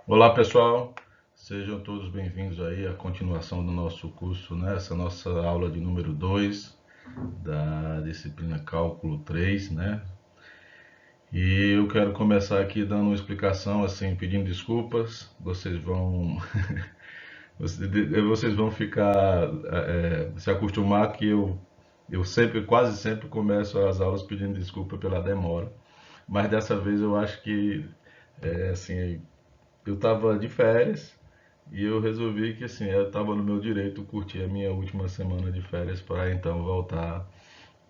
Olá pessoal, sejam todos bem-vindos aí à continuação do nosso curso, né? Essa nossa aula de número 2 da disciplina Cálculo 3, né? E eu quero começar aqui dando uma explicação, assim, pedindo desculpas. Vocês vão ficar se acostumar que eu sempre, quase sempre começo as aulas pedindo desculpa pela demora, mas dessa vez eu acho que assim, eu estava de férias. E eu resolvi que assim, eu estava no meu direito curtir a minha última semana de férias para então voltar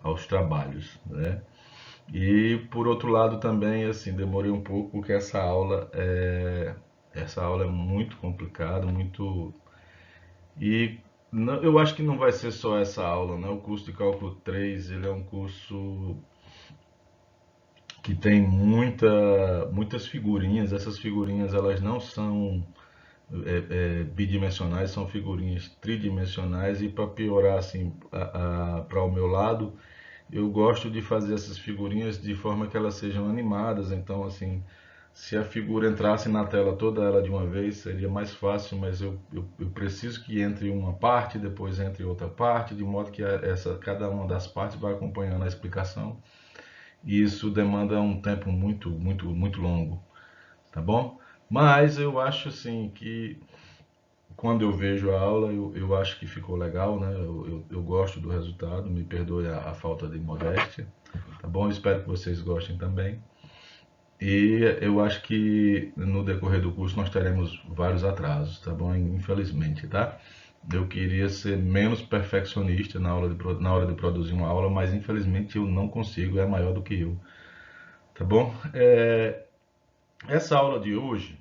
aos trabalhos, né? E por outro lado também assim, demorei um pouco porque essa aula é muito complicada, muito eu acho que não vai ser só essa aula, né? O curso de cálculo 3 ele é um curso que tem muitas figurinhas. Essas figurinhas elas não são bidimensionais, são figurinhas tridimensionais e para piorar assim para o meu lado, eu gosto de fazer essas figurinhas de forma que elas sejam animadas. Então assim, se a figura entrasse na tela toda ela de uma vez seria mais fácil, mas eu preciso que entre uma parte, depois entre outra parte, de modo que cada uma das partes vai acompanhando a explicação, e isso demanda um tempo muito longo, tá bom? Mas eu acho assim que quando eu vejo a aula, eu acho que ficou legal, né? Eu gosto do resultado, me perdoe a falta de modéstia, tá bom? Eu espero que vocês gostem também. E eu acho que no decorrer do curso nós teremos vários atrasos, tá bom? Infelizmente, tá? Eu queria ser menos perfeccionista na hora de produzir uma aula, mas infelizmente eu não consigo, é maior do que eu, tá bom? Essa aula de hoje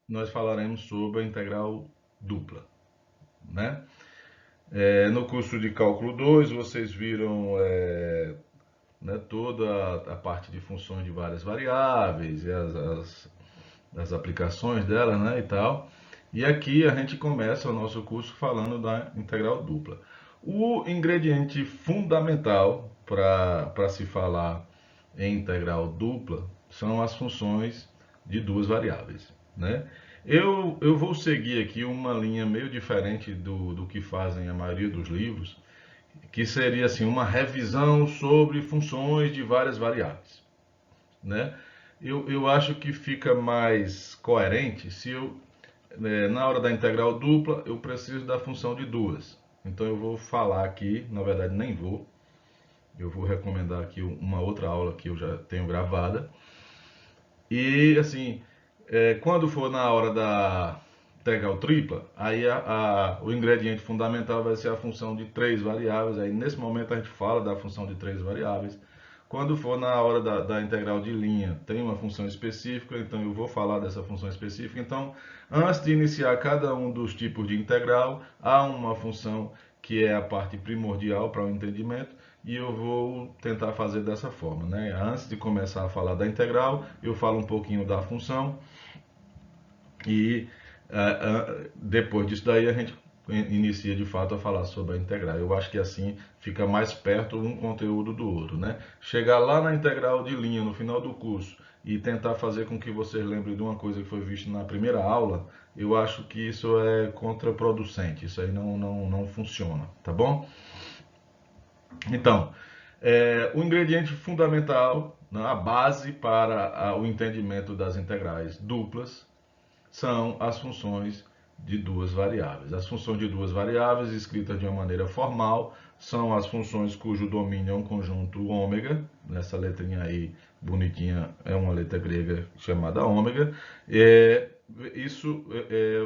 nós falaremos sobre a integral dupla, né? No curso de cálculo 2 vocês viram né, toda a parte de funções de várias variáveis e as aplicações delas, né, e tal. E aqui a gente começa o nosso curso falando da integral dupla. O ingrediente fundamental para se falar em integral dupla são as funções de duas variáveis, né? Eu vou seguir aqui uma linha meio diferente do que fazem a maioria dos livros, que seria assim uma revisão sobre funções de várias variáveis, né? Eu acho que fica mais coerente se na hora da integral dupla, eu preciso da função de duas. Então eu vou falar aqui, na verdade nem vou, eu vou recomendar aqui uma outra aula que eu já tenho gravada. E assim, quando for na hora da integral tripla, aí o ingrediente fundamental vai ser a função de três variáveis. Aí nesse momento a gente fala da função de três variáveis. Quando for na hora da integral de linha, tem uma função específica, então eu vou falar dessa função específica. Então, antes de iniciar cada um dos tipos de integral, há uma função que é a parte primordial para o entendimento, e eu vou tentar fazer dessa forma, né? Antes de começar a falar da integral, eu falo um pouquinho da função e depois disso daí a gente inicia de fato a falar sobre a integral. Eu acho que assim fica mais perto um conteúdo do outro, né? Chegar lá na integral de linha no final do curso e tentar fazer com que vocês lembrem de uma coisa que foi vista na primeira aula, eu acho que isso é contraproducente, isso aí não funciona, tá bom? Então, o ingrediente fundamental, né, a base para o entendimento das integrais duplas são as funções de duas variáveis. As funções de duas variáveis, escritas de uma maneira formal, são as funções cujo domínio é um conjunto ômega. Nessa letrinha aí, bonitinha, é uma letra grega chamada ômega. Isso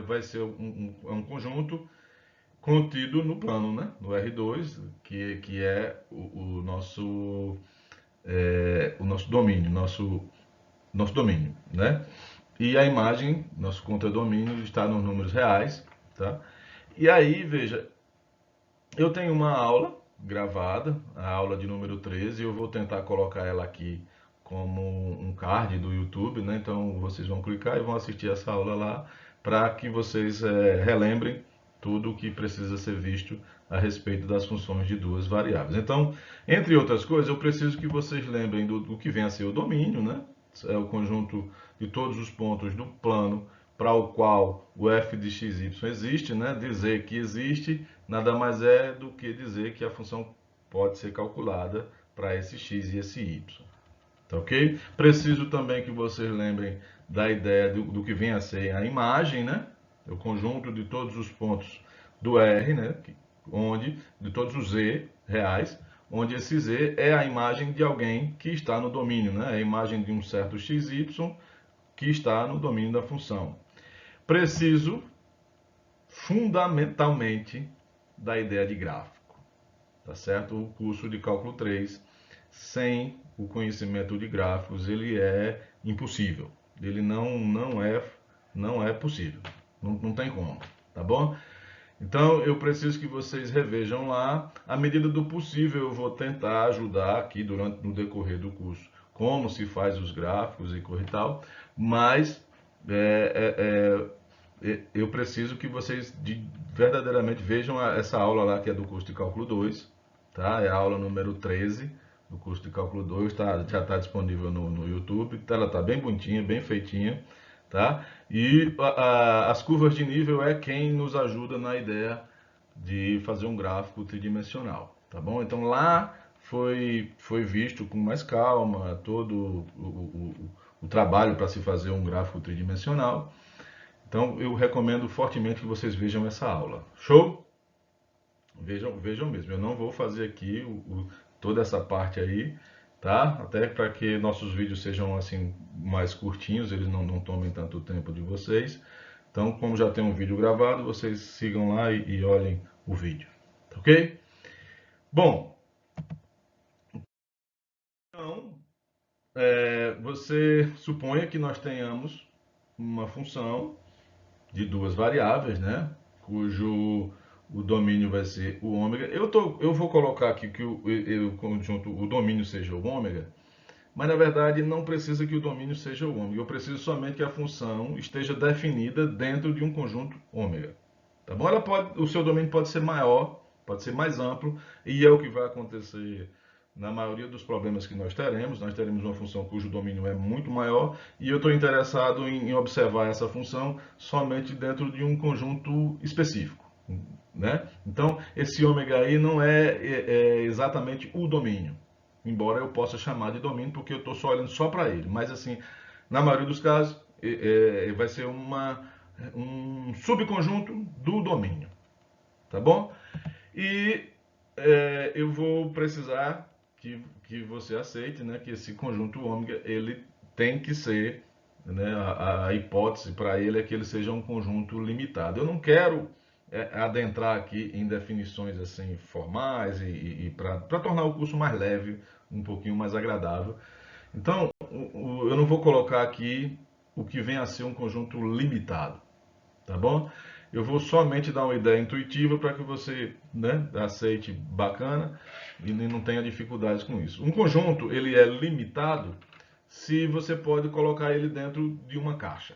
vai ser um conjunto contido no plano, né? No R2, que é o nosso domínio, nosso domínio, né? E a imagem, nosso contradomínio, está nos números reais, tá? E aí, veja, eu tenho uma aula gravada, a aula de número 13, eu vou tentar colocar ela aqui como um card do YouTube, né? Então vocês vão clicar e vão assistir essa aula lá para que vocês relembrem tudo o que precisa ser visto a respeito das funções de duas variáveis. Então, entre outras coisas, eu preciso que vocês lembrem do que vem a ser o domínio, né? é o conjunto de todos os pontos do plano para o qual o f de xy existe, né? Dizer que existe nada mais é do que dizer que a função pode ser calculada para esse x e esse y. Tá ok? Preciso também que vocês lembrem da ideia do que vem a ser a imagem, né? O conjunto de todos os pontos do R, né? Onde, de todos os Z reais, onde esse Z é a imagem de alguém que está no domínio, né? É a imagem de um certo XY que está no domínio da função. Preciso, fundamentalmente, da ideia de gráfico, tá certo? O curso de cálculo 3, sem o conhecimento de gráficos, ele é impossível. Ele não é possível. Não tem como, tá bom? Então, eu preciso que vocês revejam lá. À medida do possível, eu vou tentar ajudar aqui no decorrer do curso como se faz os gráficos e coisa e tal, mas eu preciso que vocês verdadeiramente vejam essa aula lá que é do curso de cálculo 2, tá? É a aula número 13 do curso de cálculo 2, já está disponível no YouTube, ela está bem bonitinha, bem feitinha, tá? E as curvas de nível é quem nos ajuda na ideia de fazer um gráfico tridimensional, tá bom? Então lá foi visto com mais calma todo o trabalho para se fazer um gráfico tridimensional. Então eu recomendo fortemente que vocês vejam essa aula. Show? Vejam mesmo. Eu não vou fazer aqui toda essa parte aí, tá? Até para que nossos vídeos sejam assim mais curtinhos, eles não tomem tanto tempo de vocês. Então, como já tem um vídeo gravado, vocês sigam lá e olhem o vídeo, tá ok? Bom, então, você suponha que nós tenhamos uma função de duas variáveis, né? Cujo o domínio vai ser o ômega. Eu vou colocar aqui que o domínio seja o ômega, mas na verdade não precisa que o domínio seja o ômega. Eu preciso somente que a função esteja definida dentro de um conjunto ômega. Tá bom? O seu domínio pode ser maior, pode ser mais amplo, e é o que vai acontecer na maioria dos problemas que nós teremos. Nós teremos uma função cujo domínio é muito maior, e eu estou interessado em observar essa função somente dentro de um conjunto específico, né? Então, esse ômega aí não é exatamente o domínio, embora eu possa chamar de domínio porque eu estou só olhando só para ele. Mas, assim, na maioria dos casos, vai ser um subconjunto do domínio, tá bom? E eu vou precisar que você aceite, né, que esse conjunto ômega ele tem que ser, né, a hipótese para ele é que ele seja um conjunto limitado. Eu não quero adentrar aqui em definições assim formais e para tornar o curso mais leve, um pouquinho mais agradável. Então, eu não vou colocar aqui o que vem a ser um conjunto limitado, tá bom? Eu vou somente dar uma ideia intuitiva para que você, né, aceite bacana e não tenha dificuldades com isso. Um conjunto ele é limitado se você pode colocar ele dentro de uma caixa.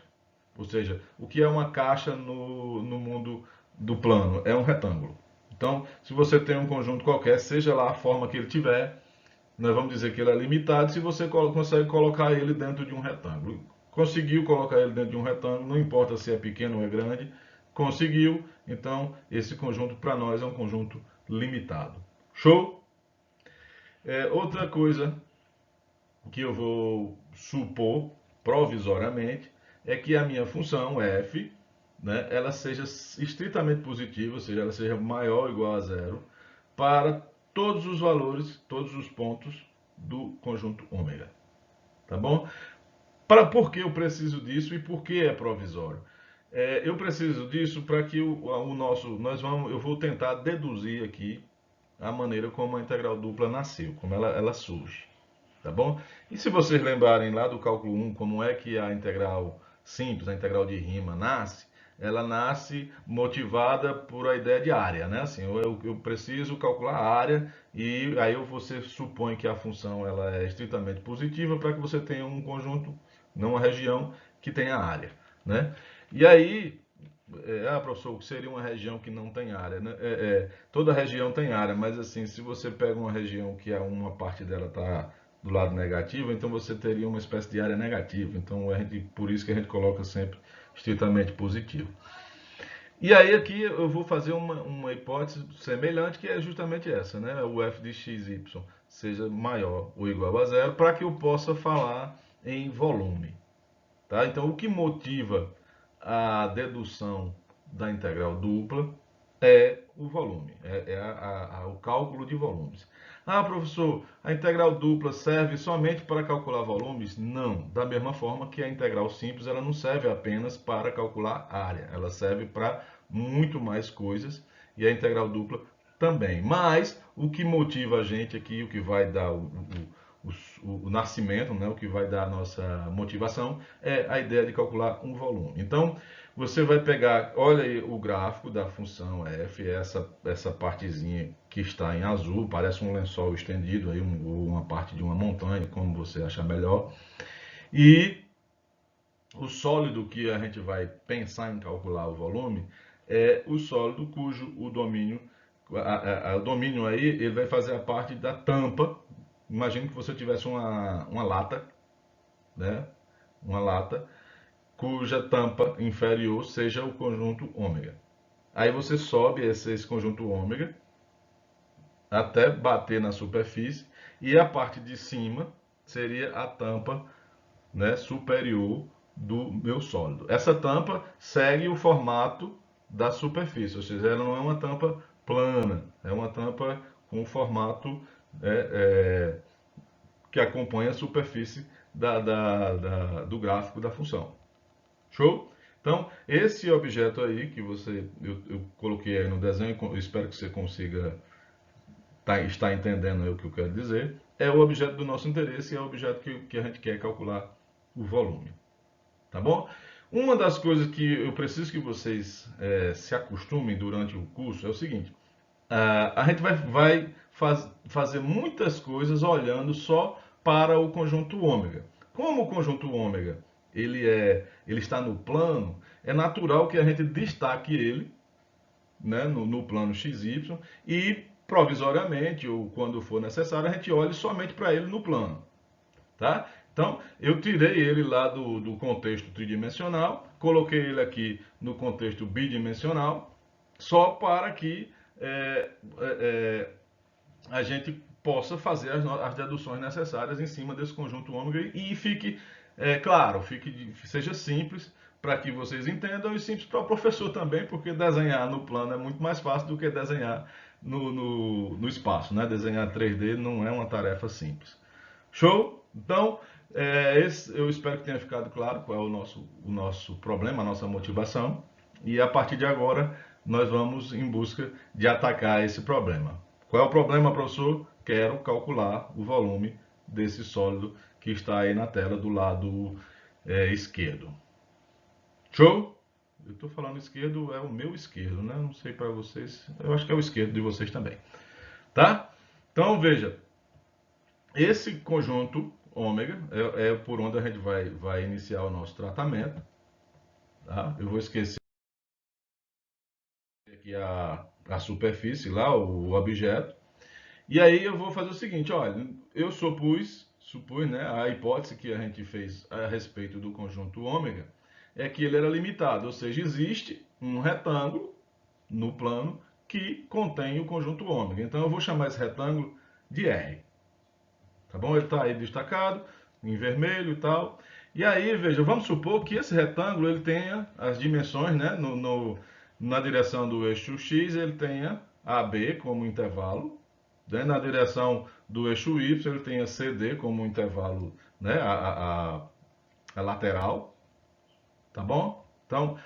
Ou seja, o que é uma caixa no mundo do plano? É um retângulo. Então, se você tem um conjunto qualquer, seja lá a forma que ele tiver, nós vamos dizer que ele é limitado se você consegue colocar ele dentro de um retângulo. Conseguiu colocar ele dentro de um retângulo, não importa se é pequeno ou é grande, conseguiu, então esse conjunto para nós é um conjunto limitado. Show? Outra coisa que eu vou supor provisoriamente é que a minha função f, né, ela seja estritamente positiva, ou seja, ela seja maior ou igual a zero para todos os valores, todos os pontos do conjunto ômega. Tá bom? Por que eu preciso disso e por que é provisório? Eu preciso disso para que eu vou tentar deduzir aqui a maneira como a integral dupla nasceu, como ela surge, tá bom? E se vocês lembrarem lá do cálculo 1, como é que a integral simples, a integral de Riemann nasce, ela nasce motivada por a ideia de área, né? Assim, eu preciso calcular a área e aí você supõe que a função ela é estritamente positiva para que você tenha um conjunto, não uma região que tenha área, né? E aí, professor, o que seria uma região que não tem área, né? Toda região tem área, mas assim, se você pega uma região que uma parte dela está do lado negativo, então você teria uma espécie de área negativa. Então, por isso que a gente coloca sempre estritamente positivo. E aí aqui eu vou fazer uma hipótese semelhante, que é justamente essa, né? O f de xy seja maior ou igual a zero, para que eu possa falar em volume. Tá? Então, o que motiva a dedução da integral dupla é o volume, o cálculo de volumes. Ah, professor, a integral dupla serve somente para calcular volumes? Não. Da mesma forma que a integral simples, ela não serve apenas para calcular área, ela serve para muito mais coisas, e a integral dupla também. Mas o que motiva a gente aqui, o que vai dar o nascimento, né, o que vai dar a nossa motivação, é a ideia de calcular um volume. Então, você vai pegar, olha aí o gráfico da função f, essa partezinha que está em azul, parece um lençol estendido, aí, ou uma parte de uma montanha, como você achar melhor. E o sólido que a gente vai pensar em calcular o volume é o sólido cujo o domínio aí, ele vai fazer a parte da tampa. Imagine que você tivesse uma lata, né? Uma lata cuja tampa inferior seja o conjunto ômega. Aí você sobe esse conjunto ômega até bater na superfície, e a parte de cima seria a tampa, né, superior do meu sólido. Essa tampa segue o formato da superfície, ou seja, ela não é uma tampa plana, é uma tampa com o formato que acompanha a superfície do gráfico da função. Show? Então, esse objeto aí que eu coloquei aí no desenho, eu espero que você consiga estar entendendo aí o que eu quero dizer, é o objeto do nosso interesse e é o objeto que a gente quer calcular o volume. Tá bom? Uma das coisas que eu preciso que vocês se acostumem durante o curso é o seguinte: a gente vai fazer muitas coisas olhando só para o conjunto ômega. Como o conjunto ômega ele está no plano, é natural que a gente destaque ele, né, no plano XY, e provisoriamente, ou quando for necessário, a gente olhe somente para ele no plano. Tá? Então, eu tirei ele lá do contexto tridimensional, coloquei ele aqui no contexto bidimensional, só para que a gente possa fazer as deduções necessárias em cima desse conjunto ômega e fique claro, seja simples para que vocês entendam e simples para o professor também, porque desenhar no plano é muito mais fácil do que desenhar no espaço, né? Desenhar 3D não é uma tarefa simples. Show? Então, eu espero que tenha ficado claro qual é o nosso problema, a nossa motivação. E a partir de agora, nós vamos em busca de atacar esse problema. Qual é o problema, professor? Quero calcular o volume desse sólido que está aí na tela do lado esquerdo. Show? Eu estou falando esquerdo, é o meu esquerdo, né? Não sei para vocês, eu acho que é o esquerdo de vocês também. Tá? Então, veja, esse conjunto ômega é por onde a gente vai iniciar o nosso tratamento. Tá? Eu vou esquecer aqui a superfície lá, o objeto. E aí eu vou fazer o seguinte, olha, eu supus, né, a hipótese que a gente fez a respeito do conjunto ômega é que ele era limitado, ou seja, existe um retângulo no plano que contém o conjunto ômega. Então eu vou chamar esse retângulo de R. Tá bom? Ele está aí destacado em vermelho e tal. E aí, veja, vamos supor que esse retângulo ele tenha as dimensões, né? Na direção do eixo X, ele tenha AB como intervalo. Né? Na direção do eixo Y, ele tenha CD como intervalo, né? A lateral. Tá bom? Então,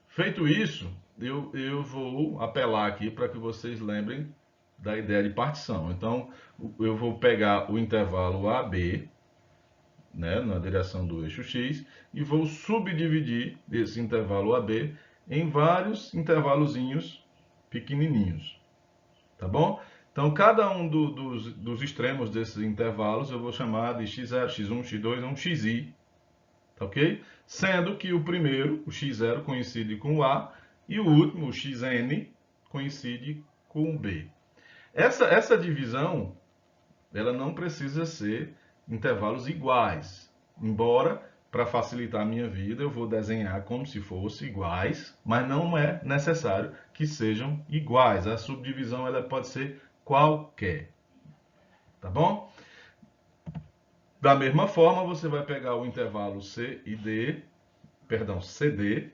feito isso, eu vou apelar aqui para que vocês lembrem da ideia de partição. Então, eu vou pegar o intervalo AB, né, na direção do eixo X, e vou subdividir esse intervalo AB em vários intervalozinhos pequenininhos. Tá bom? Então, cada um dos extremos desses intervalos eu vou chamar de x0, x1, x2 ou um xi. Tá ok? Sendo que o primeiro, o x0, coincide com o A, e o último, o xn, coincide com o B. Essa divisão, ela não precisa ser intervalos iguais. Embora, para facilitar a minha vida, eu vou desenhar como se fossem iguais, mas não é necessário que sejam iguais. A subdivisão ela pode ser qualquer. Tá bom? Da mesma forma, você vai pegar o intervalo C e D, perdão, CD,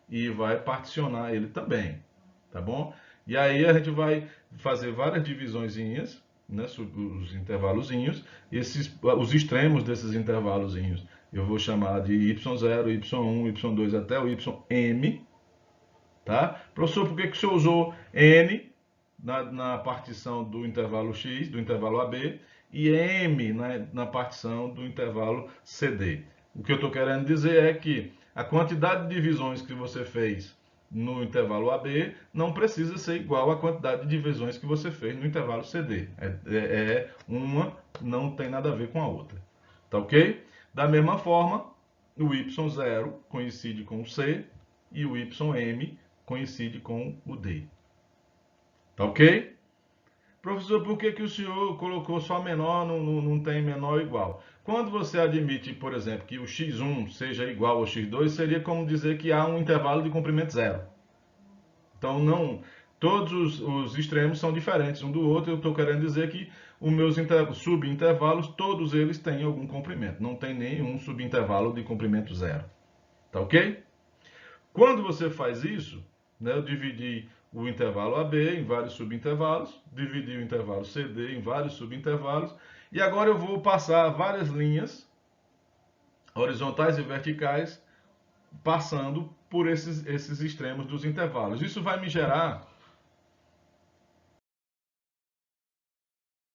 e vai particionar ele também, tá bom? E aí a gente vai fazer várias divisõezinhas, né, os intervalozinhos, os extremos desses intervalozinhos eu vou chamar de y0, y1, y2 até o ym, tá? Professor, por que que o senhor usou n na partição do intervalo x, do intervalo AB, e m na partição do intervalo CD? O que eu estou querendo dizer é que a quantidade de divisões que você fez no intervalo AB não precisa ser igual à quantidade de divisões que você fez no intervalo CD. Uma não tem nada a ver com a outra. Tá ok? Da mesma forma, o y0 coincide com o C e o ym coincide com o D. Tá ok? Professor, por que que o senhor colocou só menor, não tem menor igual? Quando você admite, por exemplo, que o x1 seja igual ao x2, seria como dizer que há um intervalo de comprimento zero. Então, não, todos os extremos são diferentes um do outro. Eu estou querendo dizer que os meus subintervalos, todos eles têm algum comprimento. Não tem nenhum subintervalo de comprimento zero. Tá ok? Quando você faz isso, né, eu dividi o intervalo AB em vários subintervalos, dividi o intervalo CD em vários subintervalos, e agora eu vou passar várias linhas horizontais e verticais passando por esses extremos dos intervalos. Isso vai me gerar,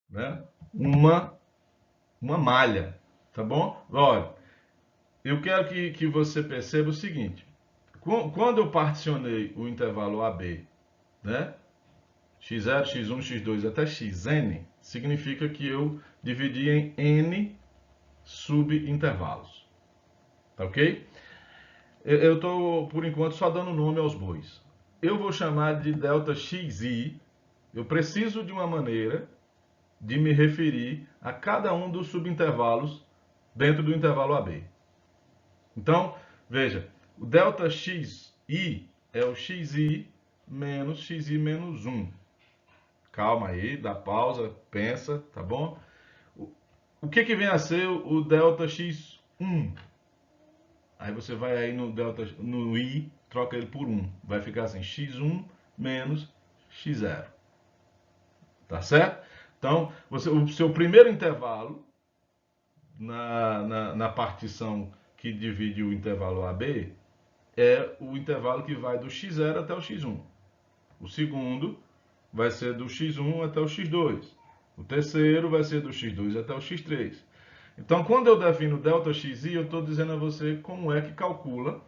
né, uma malha, tá bom? Olha, eu quero que você perceba o seguinte: quando eu particionei o intervalo AB, né, x0, x1, x2 até xn, significa que eu dividi em n subintervalos. Tá ok? Eu estou, por enquanto, só dando nome aos bois. Eu vou chamar de delta xi. Eu preciso de uma maneira de me referir a cada um dos subintervalos dentro do intervalo AB. Então, veja, o delta xi é o xi menos 1. Calma aí, dá pausa, pensa, tá bom? O que que vem a ser o delta x1? Aí você vai aí no i, troca ele por 1. Vai ficar assim, x1 menos x0. Tá certo? Então, o seu primeiro intervalo na partição que divide o intervalo AB é o intervalo que vai do x0 até o x1. O segundo vai ser do x1 até o x2. O terceiro vai ser do x2 até o x3. Então, quando eu defino ΔXi, eu estou dizendo a você como é que calcula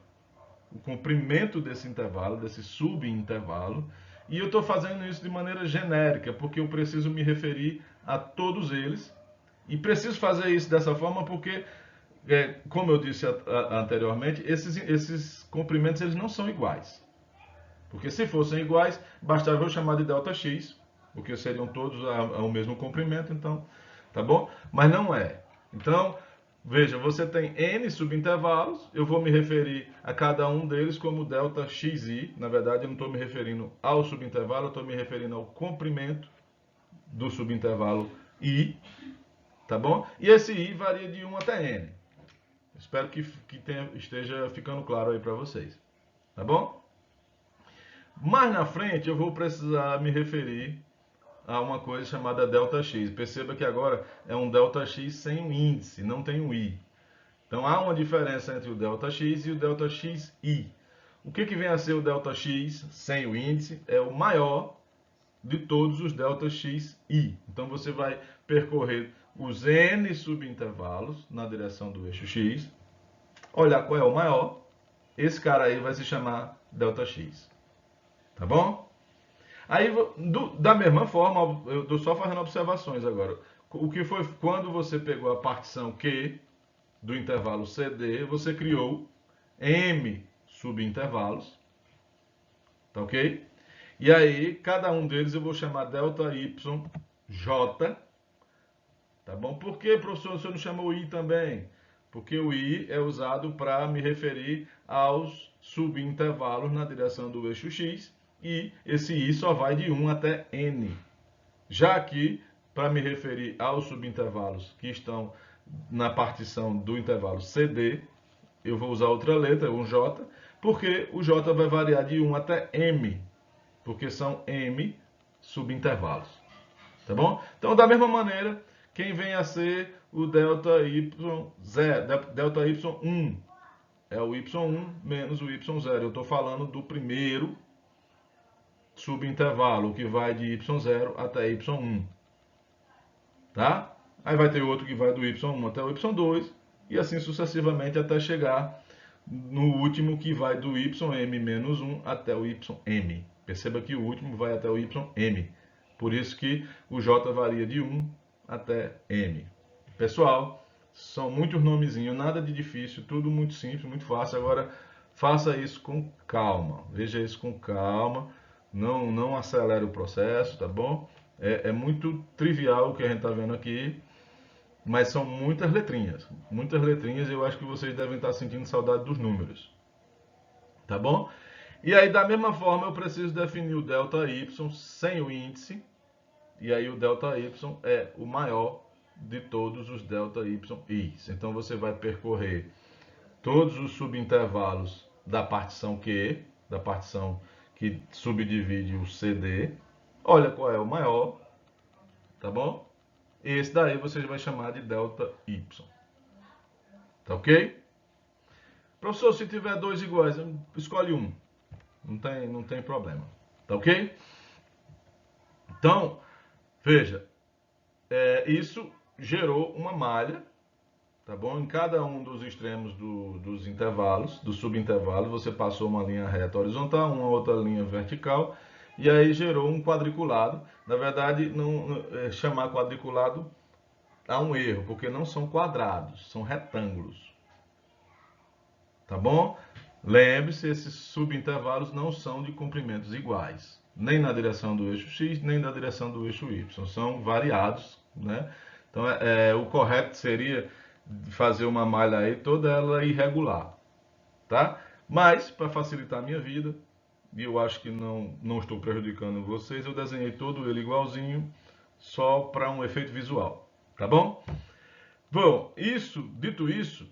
o comprimento desse intervalo, desse subintervalo, e eu estou fazendo isso de maneira genérica, porque eu preciso me referir a todos eles, e preciso fazer isso dessa forma porque, como eu disse anteriormente, esses comprimentos eles não são iguais. Porque se fossem iguais, bastava eu chamar de ΔX, porque seriam todos ao mesmo comprimento, então, tá bom? Mas não é. Então, veja, você tem N subintervalos, eu vou me referir a cada um deles como ΔXi. Na verdade, eu não estou me referindo ao subintervalo, eu estou me referindo ao comprimento do subintervalo I, tá bom? E esse I varia de 1 até N. Espero que esteja ficando claro aí para vocês, tá bom? Mais na frente eu vou precisar me referir a uma coisa chamada ΔX. Perceba que agora é um ΔX sem o índice, não tem o I. Então há uma diferença entre o ΔX e o ΔXi. O que vem a ser o ΔX sem o índice? É o maior de todos os ΔXi. Então você vai percorrer os N subintervalos na direção do eixo X, olhar qual é o maior, esse cara aí vai se chamar ΔX. Tá bom? Aí, da mesma forma, eu estou só fazendo observações agora. O que foi quando você pegou a partição Q do intervalo CD, você criou M subintervalos, tá ok? E aí, cada um deles eu vou chamar ΔY, tá bom? Por que, professor, você não chamou I também? Porque o I é usado para me referir aos subintervalos na direção do eixo X, e esse I só vai de 1 até N. Já aqui, para me referir aos subintervalos que estão na partição do intervalo CD, eu vou usar outra letra, um J, porque o J vai variar de 1 até M, porque são M subintervalos. Tá bom? Então, da mesma maneira, quem vem a ser o ΔY0, ΔY1 é o Y1 menos o Y0. Eu estou falando do primeiro subintervalo, que vai de Y0 até Y1. Tá? Aí vai ter outro que vai do Y1 até o Y2 e assim sucessivamente até chegar no último que vai do YM menos 1 até o YM. Perceba que o último vai até o YM. Por isso que o J varia de 1 até M. Pessoal, são muitos nomezinhos, nada de difícil, tudo muito simples, muito fácil. Agora, faça isso com calma. Veja isso com calma. Não acelere o processo, tá bom? É muito trivial o que a gente está vendo aqui, mas são muitas letrinhas. Muitas letrinhas e eu acho que vocês devem estar sentindo saudade dos números. Tá bom? E aí, da mesma forma, eu preciso definir o ΔY sem o índice. E aí o ΔY é o maior de todos os ΔYIs. Então você vai percorrer todos os subintervalos da partição Q, da partição que subdivide o CD. Olha qual é o maior, tá bom? Esse daí você vai chamar de ΔY. Tá ok? Professor, se tiver dois iguais, escolhe um. Não tem problema. Tá ok? Então, veja, isso gerou uma malha, tá bom? Em cada um dos extremos dos intervalos, dos subintervalos, você passou uma linha reta horizontal, uma outra linha vertical, e aí gerou um quadriculado. Na verdade, chamar quadriculado há um erro, porque não são quadrados, são retângulos. Tá bom? Lembre-se, esses subintervalos não são de comprimentos iguais, nem na direção do eixo X, nem na direção do eixo Y. São variados, né? Então, o correto seria fazer uma malha aí toda ela irregular, tá? Mas, para facilitar a minha vida, e eu acho que não estou prejudicando vocês, eu desenhei todo ele igualzinho, só para um efeito visual, tá bom? Bom, dito isso,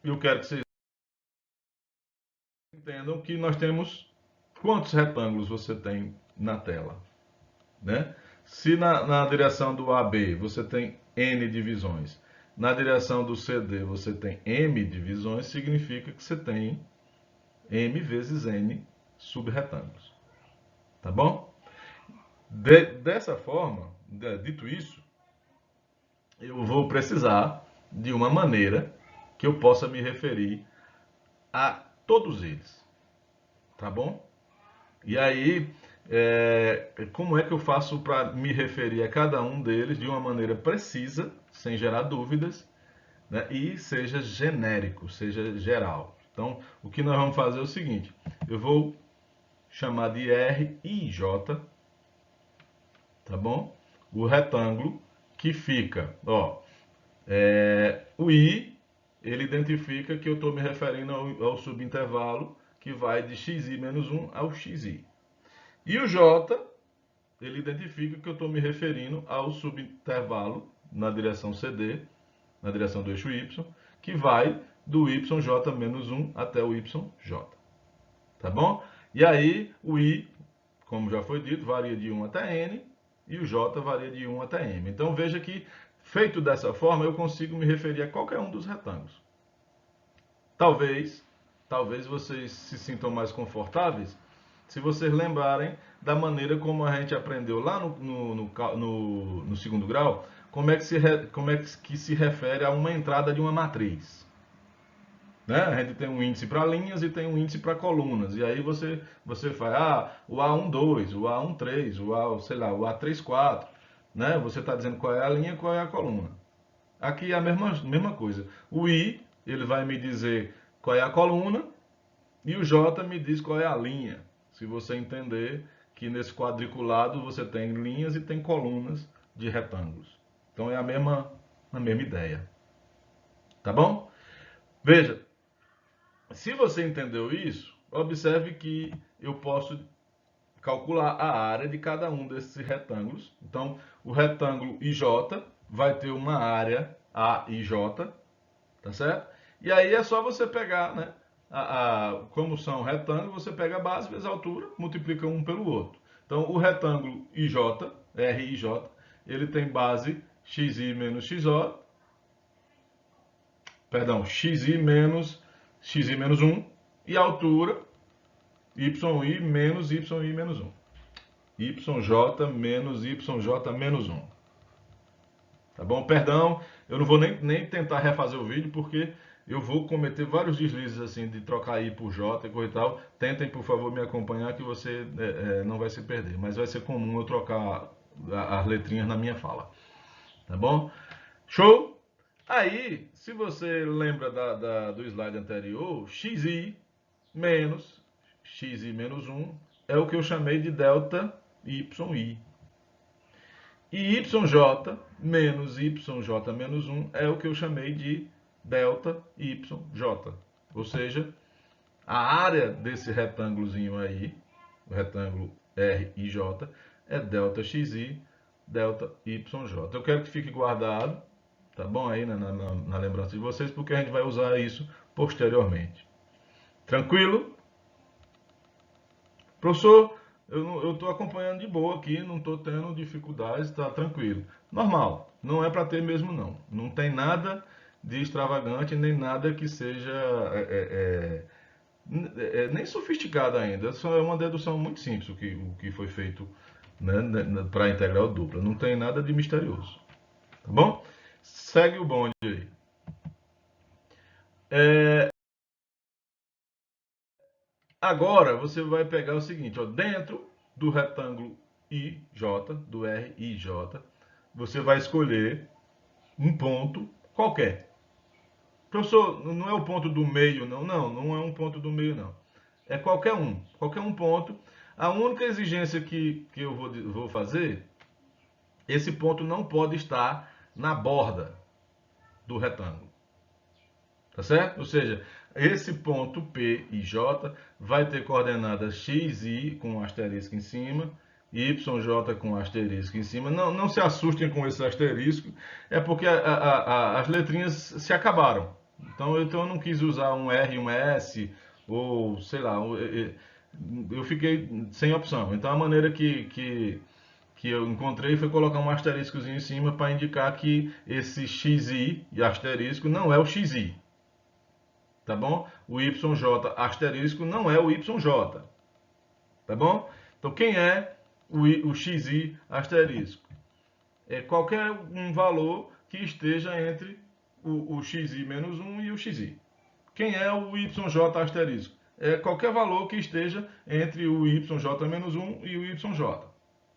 eu quero que vocês entendam que nós temos quantos retângulos você tem na tela, né? Se na direção do AB você tem N divisões, na direção do CD você tem M divisões, significa que você tem M vezes N subretângulos. Tá bom? Dessa forma, dito isso, eu vou precisar de uma maneira que eu possa me referir a todos eles. Tá bom? E aí, como é que eu faço para me referir a cada um deles de uma maneira precisa, sem gerar dúvidas, né? E seja genérico, seja geral. Então, o que nós vamos fazer é o seguinte: eu vou chamar de R e J, tá bom? O retângulo que fica, ó, o I, ele identifica que eu estou me referindo ao subintervalo que vai de xi menos 1 ao xi. E o J, ele identifica que eu estou me referindo ao subintervalo na direção CD, na direção do eixo Y, que vai do YJ menos 1 até o YJ. Tá bom? E aí, o I, como já foi dito, varia de 1 até N, e o J varia de 1 até M. Então, veja que, feito dessa forma, eu consigo me referir a qualquer um dos retângulos. Talvez vocês se sintam mais confortáveis se vocês lembrarem da maneira como a gente aprendeu lá no segundo grau, como é que se refere a uma entrada de uma matriz. Né? A gente tem um índice para linhas e tem um índice para colunas. E aí você faz o A12, o A13, o A34. Né? Você está dizendo qual é a linha e qual é a coluna. Aqui é a mesma coisa. O I, ele vai me dizer qual é a coluna, e o J me diz qual é a linha. se você entender que nesse quadriculado você tem linhas e tem colunas de retângulos. Então é a mesma ideia. Tá bom? Veja, se você entendeu isso, observe que eu posso calcular a área de cada um desses retângulos. Então, o retângulo IJ vai ter uma área AIJ, tá certo? E aí é só você pegar, né? Como são retângulos, você pega a base vezes a altura, multiplica um pelo outro. Então, o retângulo IJ, RIJ, ele tem base XI menos XO, perdão, XI menos 1, e a altura YI menos YI menos 1. YJ menos YJ menos 1. Tá bom? Perdão, eu não vou nem tentar refazer o vídeo, porque eu vou cometer vários deslizes assim, de trocar I por J e coisa e tal. Tentem, por favor, me acompanhar, que você não vai se perder. Mas vai ser comum eu trocar as letrinhas na minha fala. Tá bom? Show? Aí, se você lembra do slide anterior, XI menos XI menos 1 é o que eu chamei de delta YI. E YJ menos YJ menos 1 é o que eu chamei de delta YJ. Ou seja, a área desse retângulozinho aí, o retângulo RIJ, é delta XI, delta YJ. Eu quero que fique guardado, tá bom, aí na lembrança de vocês, porque a gente vai usar isso posteriormente. Tranquilo? Professor, eu estou acompanhando de boa aqui, não estou tendo dificuldades, está tranquilo. Normal, não é para ter mesmo não. Não tem nada de extravagante, nem nada que seja nem sofisticado ainda. Só é uma dedução muito simples o que foi feito, né, para a integral dupla. Não tem nada de misterioso. Tá bom? Segue o bonde aí. Agora você vai pegar o seguinte, ó, dentro do retângulo IJ, do RIJ, você vai escolher um ponto qualquer. Professor, não é o ponto do meio, não. Não é um ponto do meio, não. É qualquer um ponto. A única exigência que eu vou fazer, esse ponto não pode estar na borda do retângulo. Tá certo? Ou seja, esse ponto P e J vai ter coordenadas x, y com um asterisco em cima, y, j com um asterisco em cima. Não se assustem com esse asterisco, é porque as letrinhas se acabaram. Então eu não quis usar um R e um S, ou sei lá, eu fiquei sem opção. Então a maneira que eu encontrei foi colocar um asteriscozinho em cima para indicar que esse xi e asterisco não é o xi. Tá bom? O YJ asterisco não é o YJ. Tá bom? Então, quem é o XI asterisco? É qualquer um valor que esteja entre o XI menos 1 e o XI. Quem é o YJ asterisco? É qualquer valor que esteja entre o YJ menos 1 e o YJ.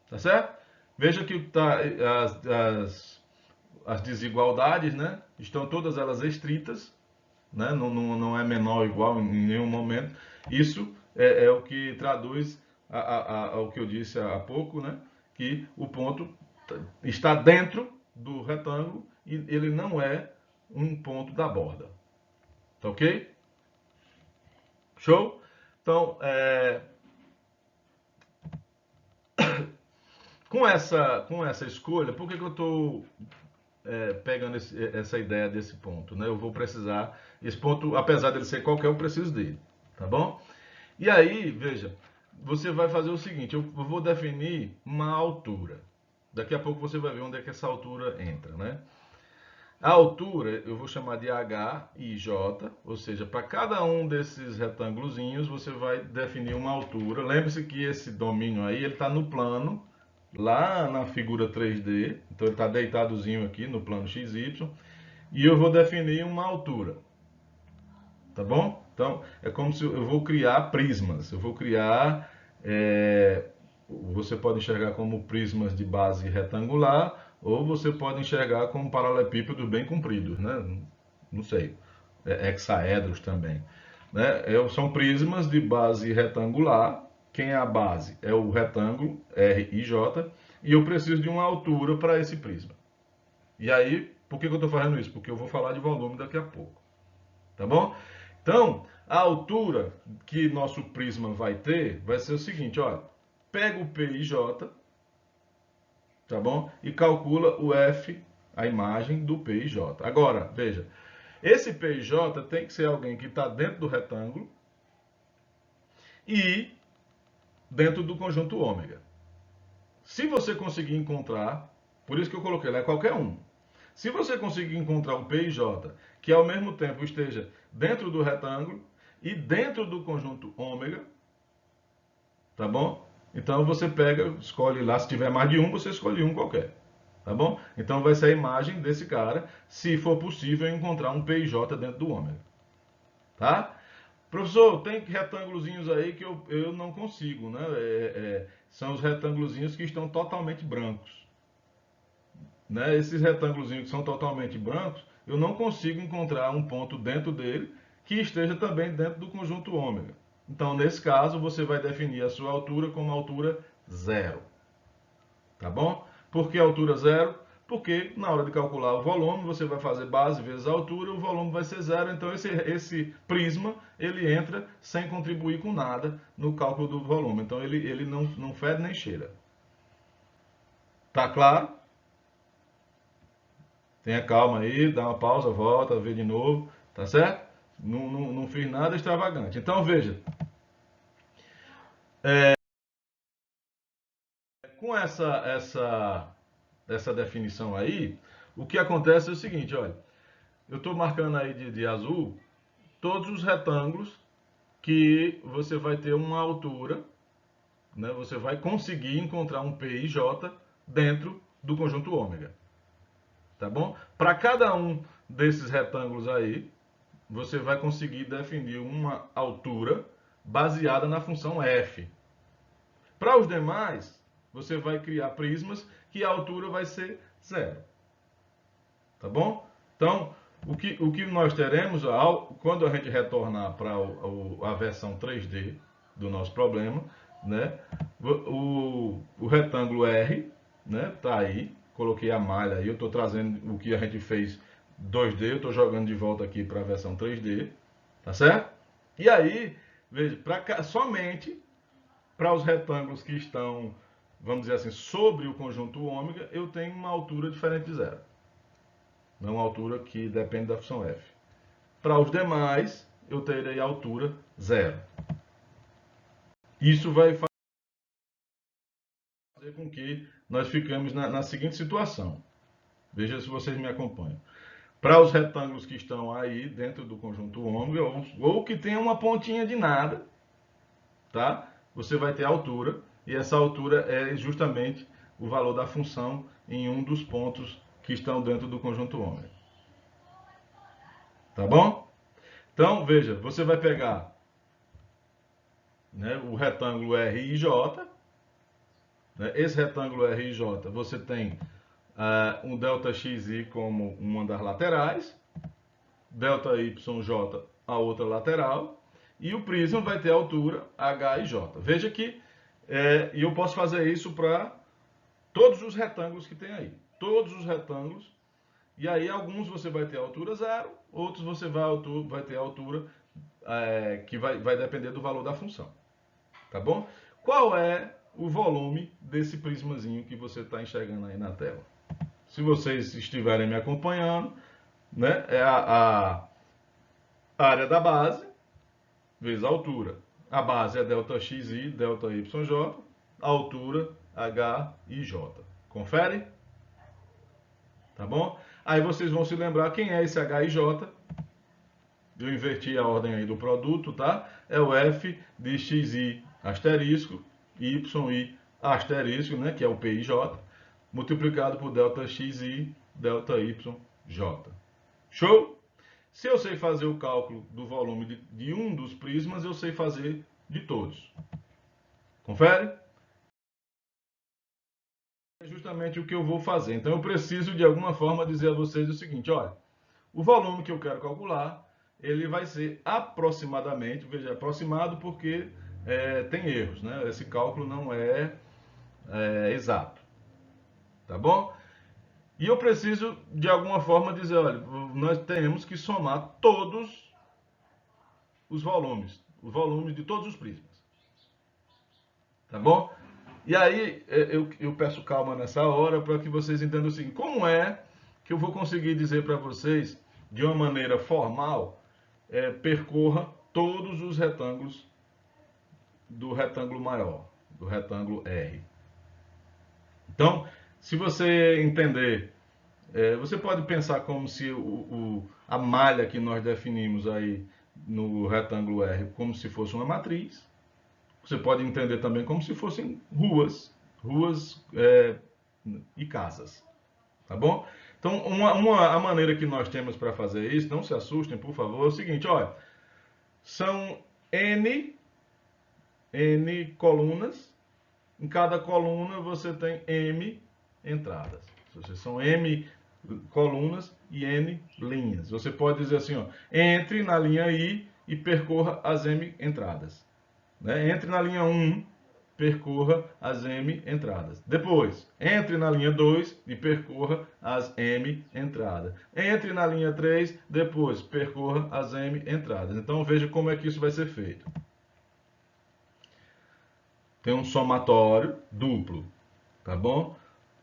Tá certo? Veja que tá, as desigualdades, né, estão todas elas estritas, né? Não é menor ou igual em nenhum momento. Isso é o que traduz ao que eu disse há pouco, né? Que o ponto está dentro do retângulo e ele não é um ponto da borda. Tá ok? Show? Então, com essa escolha, por que eu estou pegando essa ideia desse ponto, né? Eu vou precisar, esse ponto, apesar dele ser qualquer, eu preciso dele, tá bom? E aí, veja, você vai fazer o seguinte, eu vou definir uma altura. Daqui a pouco você vai ver onde é que essa altura entra, né? A altura eu vou chamar de H e J, ou seja, para cada um desses retângulozinhos você vai definir uma altura. Lembre-se que esse domínio aí, ele está no plano, lá na figura 3D, então ele está deitadozinho aqui no plano XY, e eu vou definir uma altura, tá bom? Então é como se eu vou criar prismas, eu vou criar, você pode enxergar como prismas de base retangular, ou você pode enxergar como paralelepípedos bem compridos, né? Não sei, hexaedros também, né? São prismas de base retangular, quem é a base? É o retângulo RIJ, e eu preciso de uma altura para esse prisma. E aí, por que eu estou fazendo isso? Porque eu vou falar de volume daqui a pouco. Tá bom? Então, a altura que nosso prisma vai ter vai ser o seguinte, olha. Pega o PIJ, tá bom? E calcula o F, a imagem do PIJ. Agora, veja, esse PIJ tem que ser alguém que está dentro do retângulo e dentro do conjunto ômega. Se você conseguir encontrar, por isso que eu coloquei lá, é qualquer um. Se você conseguir encontrar um PIJ que ao mesmo tempo esteja dentro do retângulo e dentro do conjunto ômega, tá bom? Então você pega, escolhe lá, se tiver mais de um, você escolhe um qualquer. Tá bom? Então vai ser a imagem desse cara, se for possível encontrar um PIJ dentro do ômega. Tá? Professor, tem retângulozinhos aí que eu não consigo, né? São os retângulozinhos que estão totalmente brancos. Né? Esses retângulozinhos que são totalmente brancos, eu não consigo encontrar um ponto dentro dele que esteja também dentro do conjunto ômega. Então, nesse caso, você vai definir a sua altura como altura zero. Tá bom? Por que altura zero? Porque na hora de calcular o volume, você vai fazer base vezes a altura, o volume vai ser zero, então esse prisma, ele entra sem contribuir com nada no cálculo do volume. Então ele não fede nem cheira. Tá claro? Tenha calma aí, dá uma pausa, volta, vê de novo, tá certo? Não fiz nada extravagante. Então veja, com essa definição aí, o que acontece é o seguinte, olha, eu estou marcando aí de azul todos os retângulos que você vai ter uma altura, né? Você vai conseguir encontrar um PIJ dentro do conjunto ômega, tá bom? Para cada um desses retângulos aí, você vai conseguir definir uma altura baseada na função f. Para os demais, você vai criar prismas que a altura vai ser zero. Tá bom? Então, o que nós teremos quando a gente retornar para a versão 3D do nosso problema, né? O retângulo R, né? Tá aí, coloquei a malha aí, eu estou trazendo o que a gente fez 2D, eu estou jogando de volta aqui para a versão 3D, tá certo? E aí, veja, somente para os retângulos que estão, vamos dizer assim, sobre o conjunto ômega, eu tenho uma altura diferente de zero. Não uma altura que depende da função f. Para os demais, eu terei altura zero. Isso vai fazer com que nós fiquemos na seguinte situação. Veja se vocês me acompanham. Para os retângulos que estão aí dentro do conjunto ômega, ou que tenha uma pontinha de nada, tá? Você vai ter altura, e essa altura é justamente o valor da função em um dos pontos que estão dentro do conjunto ômega. Tá bom? Então, veja, você vai pegar, né, o retângulo RIJ, né, esse retângulo RIJ, você tem um ΔXi como uma das laterais, ΔYJ a outra lateral, e o prisma vai ter a altura H e J. Veja que eu posso fazer isso para todos os retângulos que tem aí. Todos os retângulos. E aí alguns você vai ter altura zero, outros você vai ter altura que vai depender do valor da função. Tá bom? Qual é o volume desse prismazinho que você está enxergando aí na tela? Se vocês estiverem me acompanhando, né, é a área da base vezes a altura. A base é ΔXi, ΔYJ, a altura H e J. Confere? Tá bom? Aí vocês vão se lembrar quem é esse H e J. Eu inverti a ordem aí do produto, tá? É o F de XI asterisco, YI asterisco, né? Que é o PIJ, multiplicado por ΔXi, ΔYJ. Show? Se eu sei fazer o cálculo do volume de um dos prismas, eu sei fazer de todos. Confere? É justamente o que eu vou fazer. Então eu preciso de alguma forma dizer a vocês o seguinte, olha, o volume que eu quero calcular, ele vai ser aproximadamente, veja, aproximado porque tem erros, né? Esse cálculo não é exato, tá bom? E eu preciso, de alguma forma, dizer, olha, nós temos que somar todos os volumes de todos os prismas, tá bom? E aí eu peço calma nessa hora para que vocês entendam assim, como é que eu vou conseguir dizer para vocês, de uma maneira formal, percorra todos os retângulos do retângulo maior, do retângulo R. Então, se você entender, você pode pensar como se a malha que nós definimos aí no retângulo R como se fosse uma matriz. Você pode entender também como se fossem ruas e casas, tá bom? Então, a maneira que nós temos para fazer isso, não se assustem, por favor, é o seguinte, olha, são N colunas, em cada coluna você tem M entradas. São M colunas e N linhas. Você pode dizer assim, ó, entre na linha I e percorra as M entradas. Né? Entre na linha 1, percorra as M entradas. Depois, entre na linha 2 e percorra as M entradas. Entre na linha 3, depois percorra as M entradas. Então veja como é que isso vai ser feito. Tem um somatório duplo, tá bom?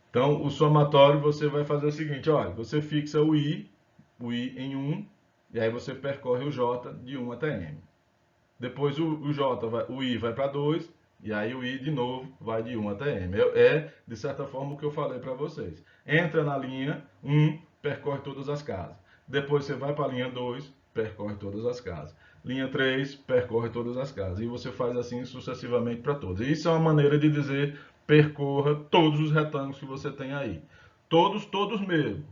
Então o somatório você vai fazer o seguinte, olha, você fixa o I em 1, e aí você percorre o J de 1 até M. Depois o I vai para 2, e aí o I de novo vai de 1 até M. De certa forma, o que eu falei para vocês. Entra na linha 1, percorre todas as casas. Depois você vai para a linha 2, percorre todas as casas. Linha 3, percorre todas as casas. E você faz assim sucessivamente para todas. Isso é uma maneira de dizer percorra todos os retângulos que você tem aí. Todos mesmo.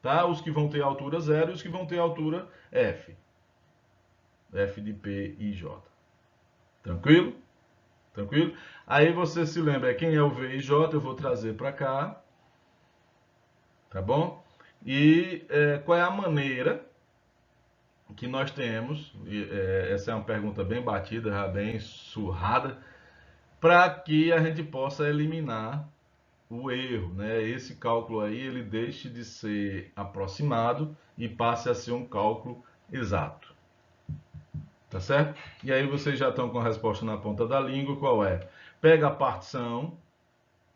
Tá? Os que vão ter altura 0 e os que vão ter altura F. F de P e J. Tranquilo? Tranquilo? Aí você se lembra quem é o V e J, eu vou trazer para cá. Tá bom? E qual é a maneira que nós temos, essa é uma pergunta bem batida, bem surrada, para que a gente possa eliminar o erro, né? Esse cálculo aí, ele deixe de ser aproximado e passe a ser um cálculo exato. Tá certo? E aí vocês já estão com a resposta na ponta da língua, qual é? Pega a partição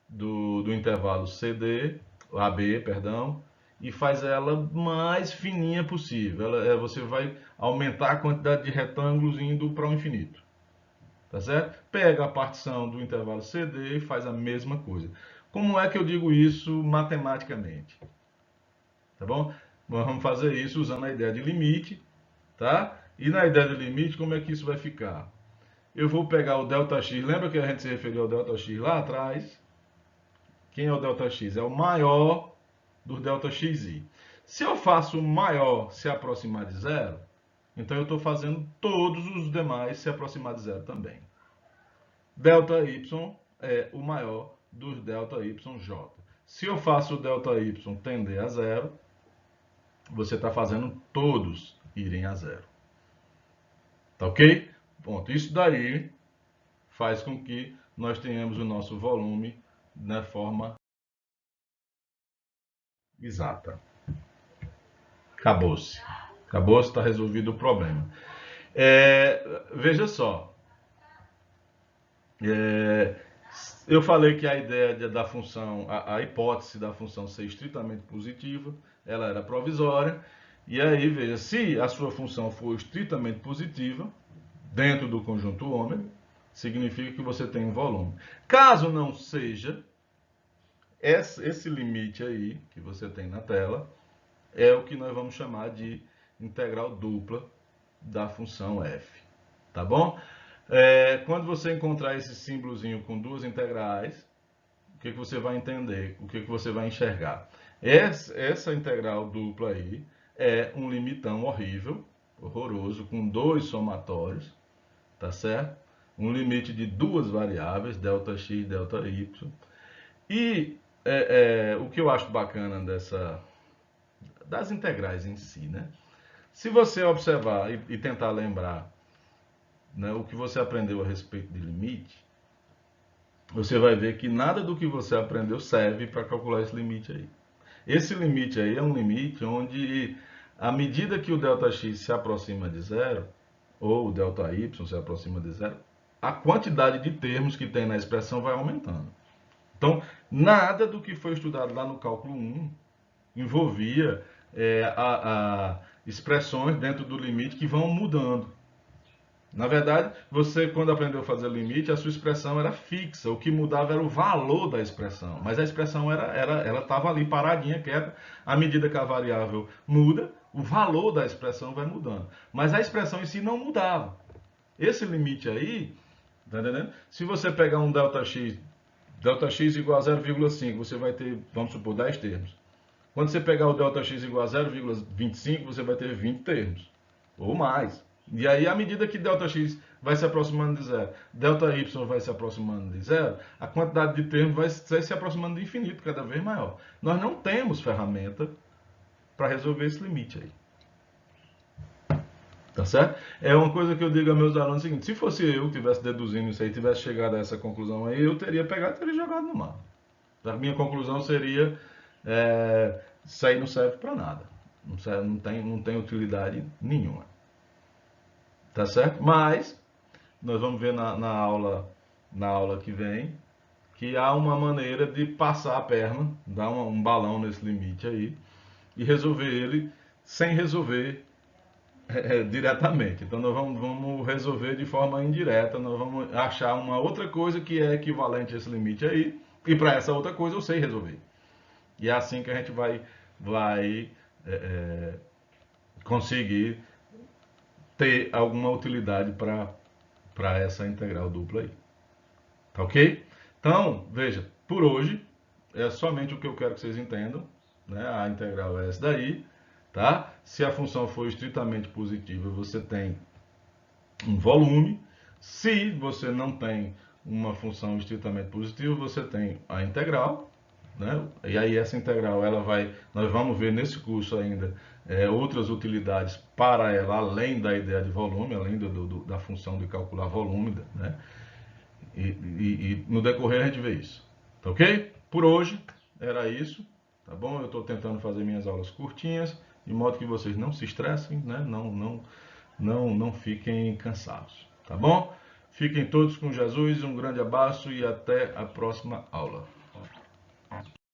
do intervalo CD, AB, perdão, e faz ela mais fininha possível. Você vai aumentar a quantidade de retângulos indo para o infinito. Tá certo? Pega a partição do intervalo CD e faz a mesma coisa. Como é que eu digo isso matematicamente? Tá bom? Vamos fazer isso usando a ideia de limite, tá? E na ideia de limite, como é que isso vai ficar? Eu vou pegar o ΔX, lembra que a gente se referiu ao ΔX lá atrás? Quem é o ΔX? É o maior do ΔXi. Se eu faço o maior se aproximar de zero, então eu estou fazendo todos os demais se aproximar de zero também. ΔY é o maior dos ΔYJ. Se eu faço o ΔY tender a zero, você está fazendo todos irem a zero. Tá ok? Ponto. Isso daí faz com que nós tenhamos o nosso volume na forma exata. Acabou-se. Acabou-se, está resolvido o problema. Veja só. Eu falei que a ideia da função, a hipótese da função ser estritamente positiva, ela era provisória. E aí, veja, se a sua função for estritamente positiva, dentro do conjunto ômega, significa que você tem um volume. Caso não seja, esse limite aí que você tem na tela é o que nós vamos chamar de integral dupla da função f. Tá bom? Quando você encontrar esse símbolozinho com duas integrais, o que você vai entender? O que você vai enxergar? Essa integral dupla aí é um limitão horrível, horroroso, com dois somatórios, tá certo? Um limite de duas variáveis, ΔX e ΔY. E o que eu acho bacana das integrais em si, né? Se você observar e tentar lembrar né, o que você aprendeu a respeito de limite, você vai ver que nada do que você aprendeu serve para calcular esse limite aí. Esse limite aí é um limite onde, à medida que o ΔX se aproxima de zero, ou o ΔY se aproxima de zero, a quantidade de termos que tem na expressão vai aumentando. Então, nada do que foi estudado lá no cálculo 1 envolvia expressões dentro do limite que vão mudando. Na verdade, você, quando aprendeu a fazer limite, a sua expressão era fixa. O que mudava era o valor da expressão. Mas a expressão ela estava ali paradinha, quieta. À medida que a variável muda, o valor da expressão vai mudando. Mas a expressão em si não mudava. Esse limite aí, tá entendendo? Se você pegar um ΔX igual a 0,5, você vai ter, vamos supor, 10 termos. Quando você pegar o ΔX igual a 0,25, você vai ter 20 termos. Ou mais. E aí, à medida que ΔX vai se aproximando de zero, ΔY vai se aproximando de zero, a quantidade de termos vai se aproximando do infinito, cada vez maior. Nós não temos ferramenta para resolver esse limite aí. Tá certo? É uma coisa que eu digo a meus alunos: é o seguinte: se fosse eu que estivesse deduzindo isso aí, tivesse chegado a essa conclusão aí, eu teria pegado e teria jogado no mar. A minha conclusão seria: isso aí não serve para nada. Não, serve, não tem utilidade nenhuma. Tá certo? Mas nós vamos ver na aula que vem que há uma maneira de passar a perna, dar um balão nesse limite aí e resolver ele sem resolver diretamente. Então nós vamos resolver de forma indireta, nós vamos achar uma outra coisa que é equivalente a esse limite aí, e para essa outra coisa eu sei resolver. E é assim que a gente vai conseguir ter alguma utilidade para essa integral dupla aí. Tá ok? Então, veja, por hoje é somente o que eu quero que vocês entendam, né? A integral é essa daí, tá? Se a função for estritamente positiva, você tem um volume. Se você não tem uma função estritamente positiva, você tem a integral, né? E aí essa integral, nós vamos ver nesse curso ainda outras utilidades para ela, além da ideia de volume, além da função de calcular volume, né? E no decorrer a gente vê isso, tá ok? Por hoje era isso, tá bom? Eu estou tentando fazer minhas aulas curtinhas, de modo que vocês não se estressem, né? Não fiquem cansados, tá bom? Fiquem todos com Jesus, um grande abraço e até a próxima aula.